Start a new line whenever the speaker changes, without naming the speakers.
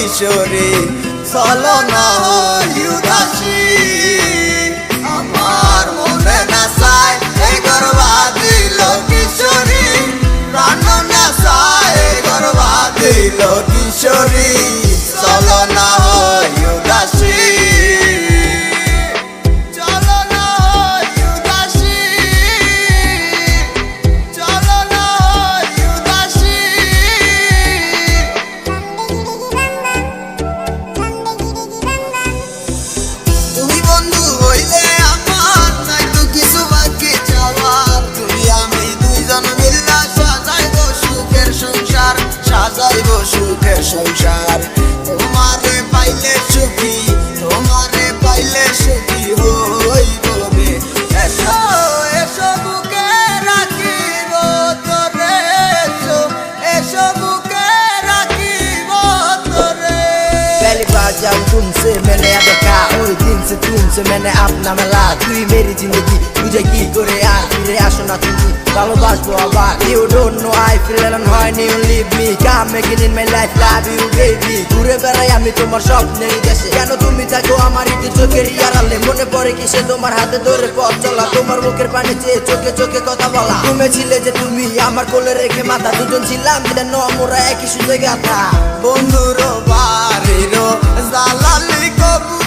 কিশোরী চলো না উদাসী আমার মনে না চায় এই গর্বা দিল কিশোরী প্রাণ না চায় এই গর্বা দিল কিশোরী চলো না উদাসী সুখের সংসার তোমারে পাইলে সুখী তোমারে পাইলে সুখী হইব রে এসো এসো বুকে রাখিব তোরে এসো বুকে রাখিব তোরে पहली बार जब तुमसे मैंने देखा ওই দিন से तुमसे मैंने अपना मिला তুই मेरी जिंदगी বুঝে কি করে আর ফিরে আসো না তুমি ভালোবাসবো আবার You don't know I feel alone when you leave me Come making in my life love you baby ঘুরে বেড়াই আমি তোমার স্বপ্নের দেশে কেন তুমি থাকো আমার ইতি চোখের আড়ালে মনে পড়ে কি সে তোমার হাতে ধরে পথ চলা তোমার মুখের পানি চেয়ে চোখে চোখে কথা বলা তুমি ছিলে যে তুমি আমার কোলে রেখে মাথা দুজন ছিলাম যেন আমরা একই সুযোগে গাথা বন্ধুরও বাড়িরও জালালি কবু